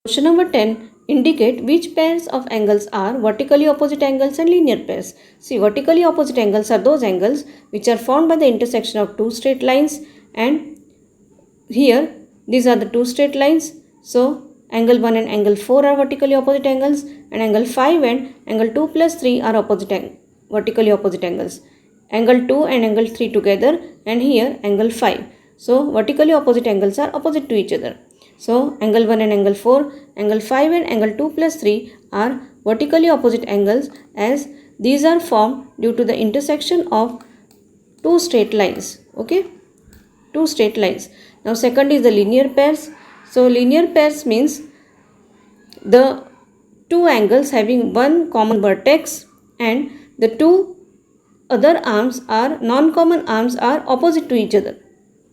Question number 10. Indicate which pairs of angles are vertically opposite angles and linear pairs. See, vertically opposite angles are those angles which are formed by the intersection of two straight lines, and here these are the two straight lines. So angle 1 and angle 4 are vertically opposite angles, and angle 5 and angle 2 plus 3 are vertically opposite angles. Angle 2 and angle 3 together, and here angle 5. So vertically opposite angles are opposite to each other. So angle 1 and angle 4, angle 5 and angle 2 plus 3 are vertically opposite angles, as these are formed due to the intersection of two straight lines. Okay, two straight lines. Now second is the linear pairs. So linear pairs means the two angles having one common vertex and the two other arms are non-common arms are opposite to each other.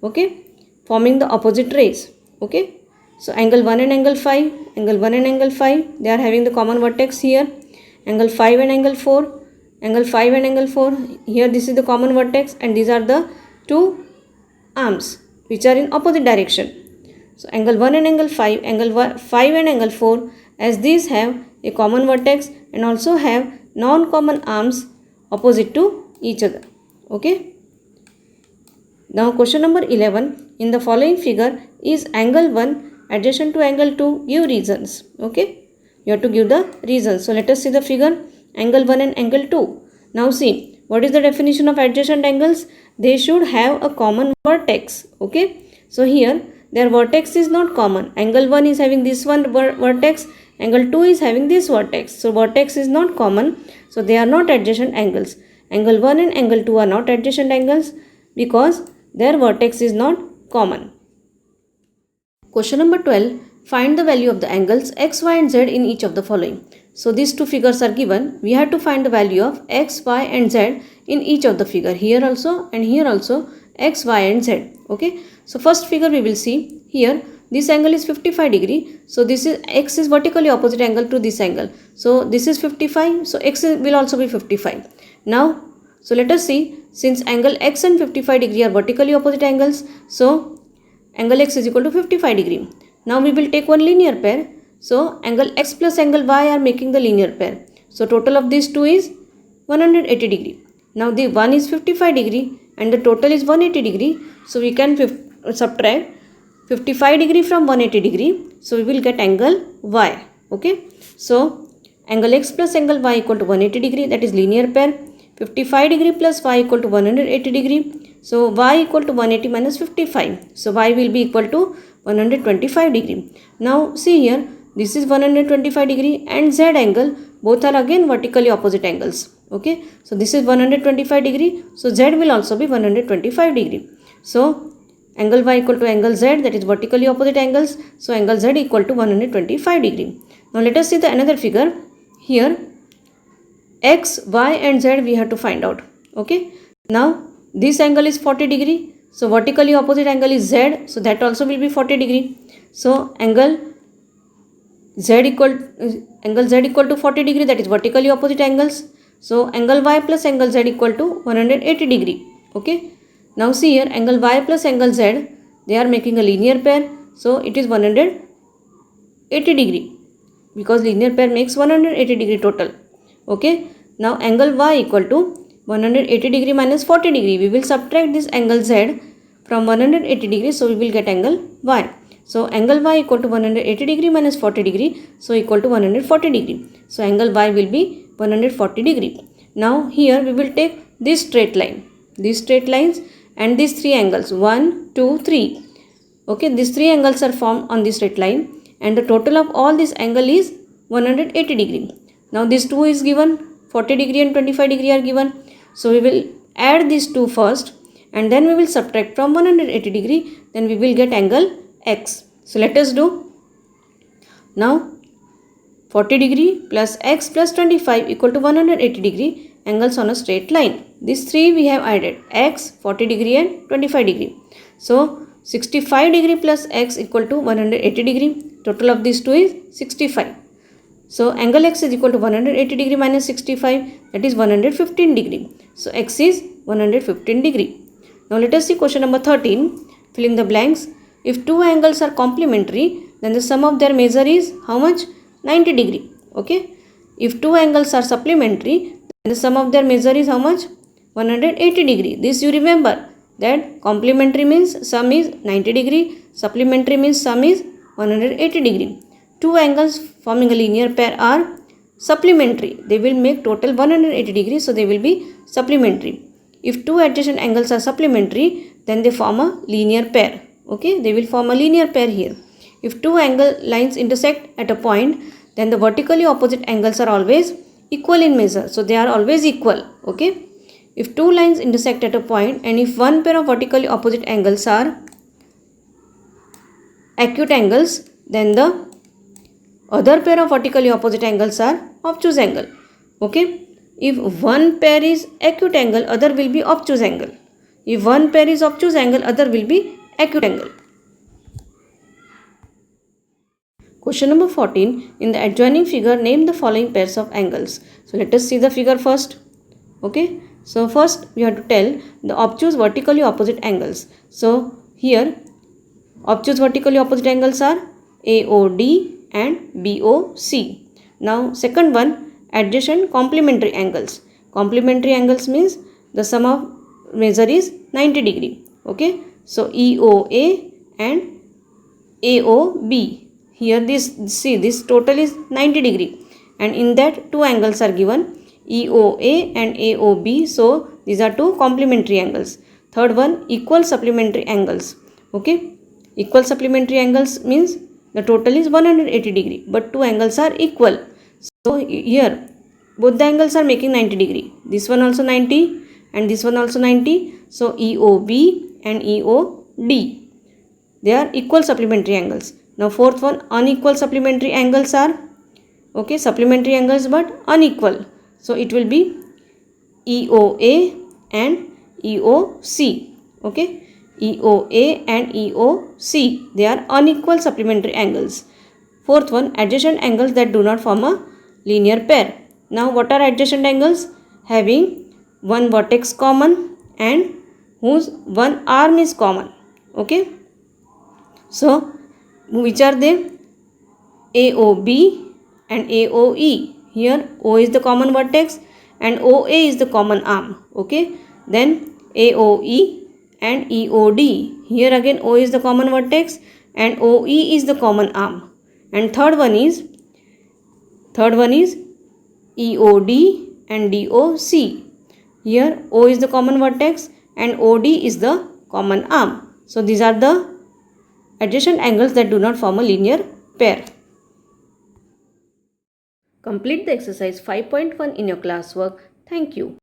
Okay, forming the opposite rays. Okay, so angle 1 and angle 5, angle 1 and angle 5, they are having the common vertex here. Angle 5 and angle 4, angle 5 and angle 4, here this is the common vertex, and these are the two arms which are in opposite direction. So angle 1 and angle 5, angle 5 and angle 4, as these have a common vertex and also have non-common arms opposite to each other. Okay. Now question number 11. In the following figure, is angle 1 adjacent to angle 2? Give reasons. Okay. You have to give the reasons. So let us see the figure. Angle 1 and angle 2. Now see, what is the definition of adjacent angles? They should have a common vertex. Okay. So here their vertex is not common. Angle 1 is having this one vertex. Angle 2 is having this vertex. So vertex is not common. So they are not adjacent angles. Angle 1 and angle 2 are not adjacent angles because their vertex is not common. Question number 12. Find the value of the angles x, y and z in each of the following. So these two figures are given. We have to find the value of x, y and z in each of the figure. Here also and here also x, y and z. Okay. So first figure we will see here. This angle is 55 degree. So this is x is vertically opposite angle to this angle. So this is 55. So x will also be 55. Now, so let us see, since angle x and 55 degree are vertically opposite angles, so angle x is equal to 55 degree. Now we will take one linear pair. So angle x plus angle y are making the linear pair. So total of these two is 180 degree. Now the one is 55 degree and the total is 180 degree. So we can subtract 55 degree from 180 degree. So we will get angle y. Okay. So angle x plus angle y equal to 180 degree, that is linear pair. 55 degree plus y equal to 180 degree. So y equal to 180 minus 55. So y will be equal to 125 degree. Now see here, this is 125 degree and z angle, both are again vertically opposite angles. Okay. So this is 125 degree. So z will also be 125 degree. So angle y equal to angle z, that is vertically opposite angles. So angle z equal to 125 degree. Now let us see the another figure. Here x, y and z we have to find out. Okay. Now this angle is 40 degree. So vertically opposite angle is z. So that also will be 40 degree. So angle z equal to 40 degree, that is vertically opposite angles. So angle y plus angle z equal to 180 degree. Okay. Now see here, angle y plus angle z, they are making a linear pair. So it is 180 degree because linear pair makes 180 degree total. Okay. Now angle y equal to 180 degree minus 40 degree. We will subtract this angle z from 180 degree. So we will get angle y. So angle y equal to 180 degree minus 40 degree. So equal to 140 degree. So angle y will be 140 degree. Now here we will take this straight line. These straight lines and these three angles 1, 2, 3. Okay, these three angles are formed on this straight line and the total of all this angle is 180 degree. Now this 2 is given, 40 degree and 25 degree are given. So we will add these two first and then we will subtract from 180 degree, then we will get angle x. So let us do. Now 40 degree plus x plus 25 equal to 180 degree angles on a straight line. These three we have added, x, 40 degree and 25 degree. So 65 degree plus x equal to 180 degree. Total of these two is 65. So angle x is equal to 180 degree minus 65, that is 115 degree. So x is 115 degree. Now let us see question number 13. Fill in the blanks. If two angles are complementary, then the sum of their measure is how much? 90 degree. Okay. If two angles are supplementary, then the sum of their measure is how much? 180 degree. This you remember that complementary means sum is 90 degree, supplementary means sum is 180 degree. Two angles forming a linear pair are supplementary. They will make total 180 degree, so they will be supplementary. If two adjacent angles are supplementary, then they form a linear pair. Okay, they will form a linear pair here. If two angle lines intersect at a point, then the vertically opposite angles are always equal in measure. So they are always equal. Okay. If two lines intersect at a point and if one pair of vertically opposite angles are acute angles, then the other pair of vertically opposite angles are obtuse angle. Okay. If one pair is acute angle, other will be obtuse angle. If one pair is obtuse angle, other will be acute angle. Question number 14. In the adjoining figure, name the following pairs of angles. So let us see the figure first. Okay. So first we have to tell the obtuse vertically opposite angles. So here obtuse vertically opposite angles are AOD and BOC. Now second one, adjacent complementary angles. Complementary angles means the sum of measure is 90 degree. Okay. So EOA and AOB. Here this total is 90 degree and in that two angles are given, EOA and AOB. So these are two complementary angles. Third one, equal supplementary angles. Okay. Equal supplementary angles means the total is 180 degree but two angles are equal. So here both the angles are making 90 degree. This one also 90 and this one also 90. So EOB and EOD, they are equal supplementary angles. Now fourth one, unequal supplementary angles are, okay, supplementary angles but unequal. So it will be EOA and EOC. Okay. EOA and EOC, they are unequal supplementary angles. Fourth one, adjacent angles that do not form a linear pair. Now what are adjacent angles? Having one vertex common and whose one arm is common. Okay. So which are they? AOB and AOE. Here O is the common vertex and OA is the common arm. Okay. Then AOE and EOD. Here again O is the common vertex and OE is the common arm. And third one is EOD and DOC. Here O is the common vertex and OD is the common arm. So these are the adjacent angles that do not form a linear pair. Complete the exercise 5.1 in your classwork. Thank you.